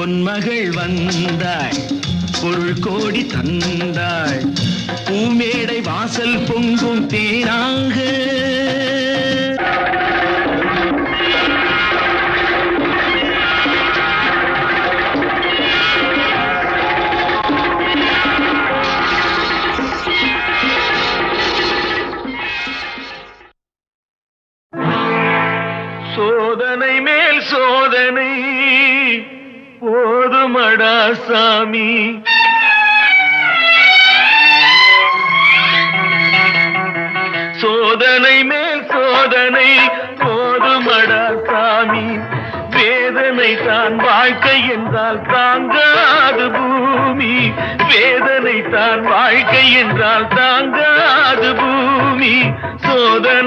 பொன்மகள் வந்தாள் பொருள் கோடி தந்தாள் பூமேடை வாசல் பொங்கும் தேனாக சோதனை மேல் சோதனை போதுமடா சாமி சோதனை மேல் சோதனை போதுமடா சாமி வேதனை தான் வாழ்க்கை என்றால் தாங்காது பூமி வேதனை தான் வாழ்க்கை என்றால் தாங்காது பூமி சோதனை